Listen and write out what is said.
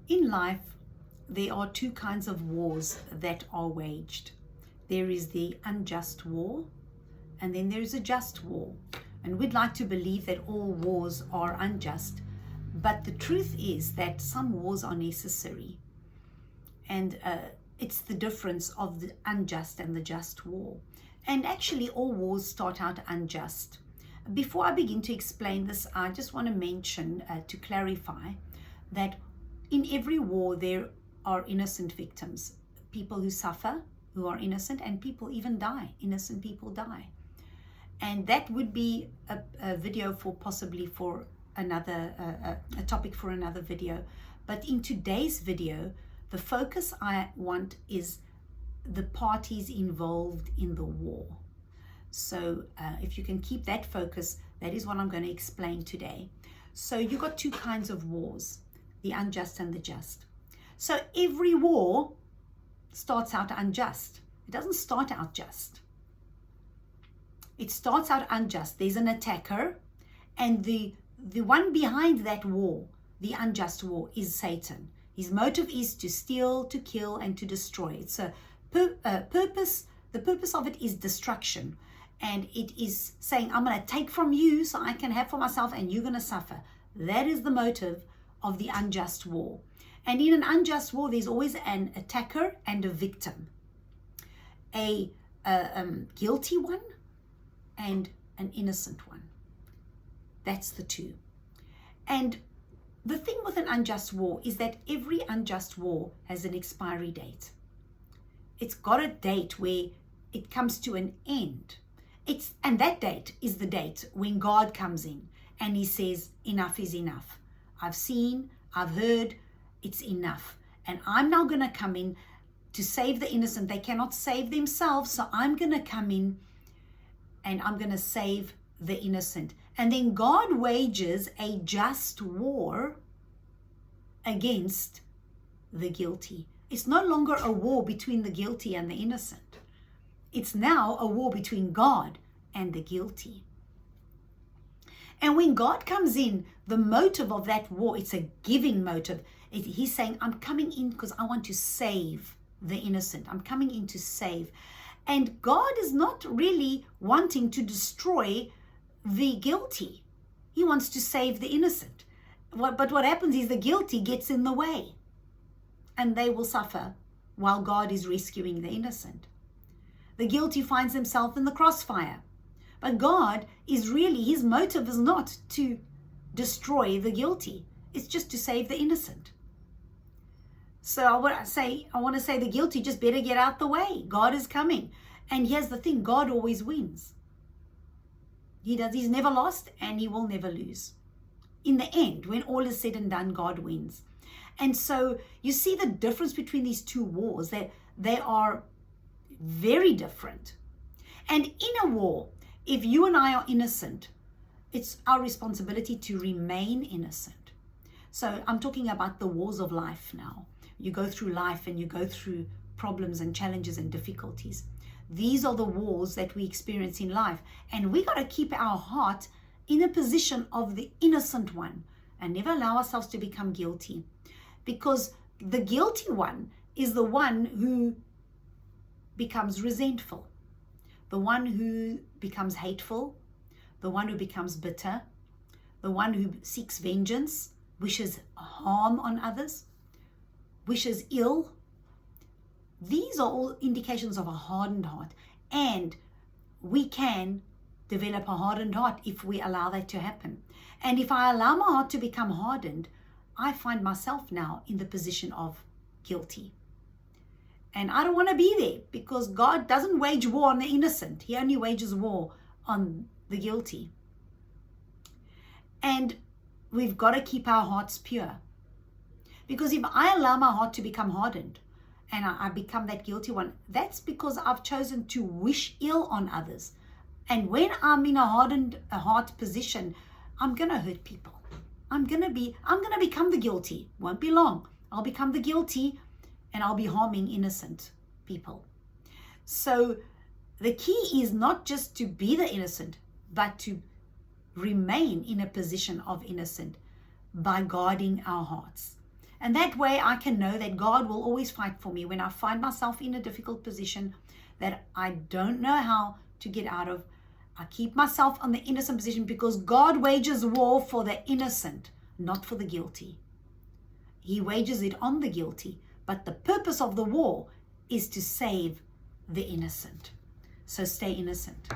In life, there are two kinds of wars that are waged. There is the unjust war, and then there is a just war. And we'd like to believe that all wars are unjust, but the truth is that some wars are necessary. And it's the difference of the unjust and the just war. And actually, all wars start out unjust. Before I begin to explain this, I just want to mention, to clarify, that in every war there are innocent victims, people who suffer, who are innocent, and people even die. Innocent people die. And that would be a video for possibly for another, a topic for another video. But in today's video, the focus I want is the parties involved in the war. So if you can keep that focus, that is what I'm going to explain today. So you've got two kinds of wars, the unjust and the just. So every war starts out unjust. It doesn't start out just. It starts out unjust. There's an attacker, and the one behind that war, the unjust war, is Satan. His motive is to steal, to kill, and to destroy. It's a purpose. The purpose of it is destruction. And it is saying, I'm going to take from you so I can have for myself, and you're going to suffer. That is the motive of the unjust war. And in an unjust war, there's always an attacker and a victim. A guilty one and an innocent one. That's the two. And the thing with an unjust war is that every unjust war has an expiry date. It's got a date where it comes to an end. And that date is the date when God comes in and he says, enough is enough. I've seen, I've heard, it's enough. And I'm now going to come in to save the innocent. They cannot save themselves, so I'm going to come in and I'm going to save the innocent. And then God wages a just war against the guilty. It's no longer a war between the guilty and the innocent. It's now a war between God and the guilty. And when God comes in, the motive of that war, it's a giving motive. He's saying, I'm coming in because I want to save the innocent. I'm coming in to save. And God is not really wanting to destroy the guilty. He wants to save the innocent. But what happens is the guilty gets in the way, and they will suffer while God is rescuing the innocent. The guilty finds himself in the crossfire. But God is really, his motive is not to destroy the guilty. It's just to save the innocent. So I want to say the guilty just better get out the way. God is coming. And here's the thing, God always wins. He's never lost, and he will never lose. In the end, when all is said and done, God wins. And so you see the difference between these two wars, that they are very different. And in a war, if you and I are innocent, it's our responsibility to remain innocent. So I'm talking about the wars of life now. You go through life and you go through problems and challenges and difficulties. These are the wars that we experience in life. And we got to keep our heart in a position of the innocent one and never allow ourselves to become guilty. Because the guilty one is the one who becomes resentful, the one who becomes hateful, the one who becomes bitter, the one who seeks vengeance, wishes harm on others, wishes ill. These are all indications of a hardened heart, and we can develop a hardened heart if we allow that to happen. And if I allow my heart to become hardened, I find myself now in the position of guilty. And I don't want to be there, because God doesn't wage war on the innocent. He only wages war on the guilty. And we've got to keep our hearts pure. Because if I allow my heart to become hardened and I become that guilty one, that's because I've chosen to wish ill on others. And when I'm in a hardened heart position, I'm going to hurt people. I'm going to become the guilty. Won't be long. I'll become the guilty, and I'll be harming innocent people. So the key is not just to be the innocent, but to remain in a position of innocent by guarding our hearts. And that way I can know that God will always fight for me when I find myself in a difficult position that I don't know how to get out of. I keep myself on the innocent position because God wages war for the innocent, not for the guilty. He wages it on the guilty, but the purpose of the war is to save the innocent. So stay innocent.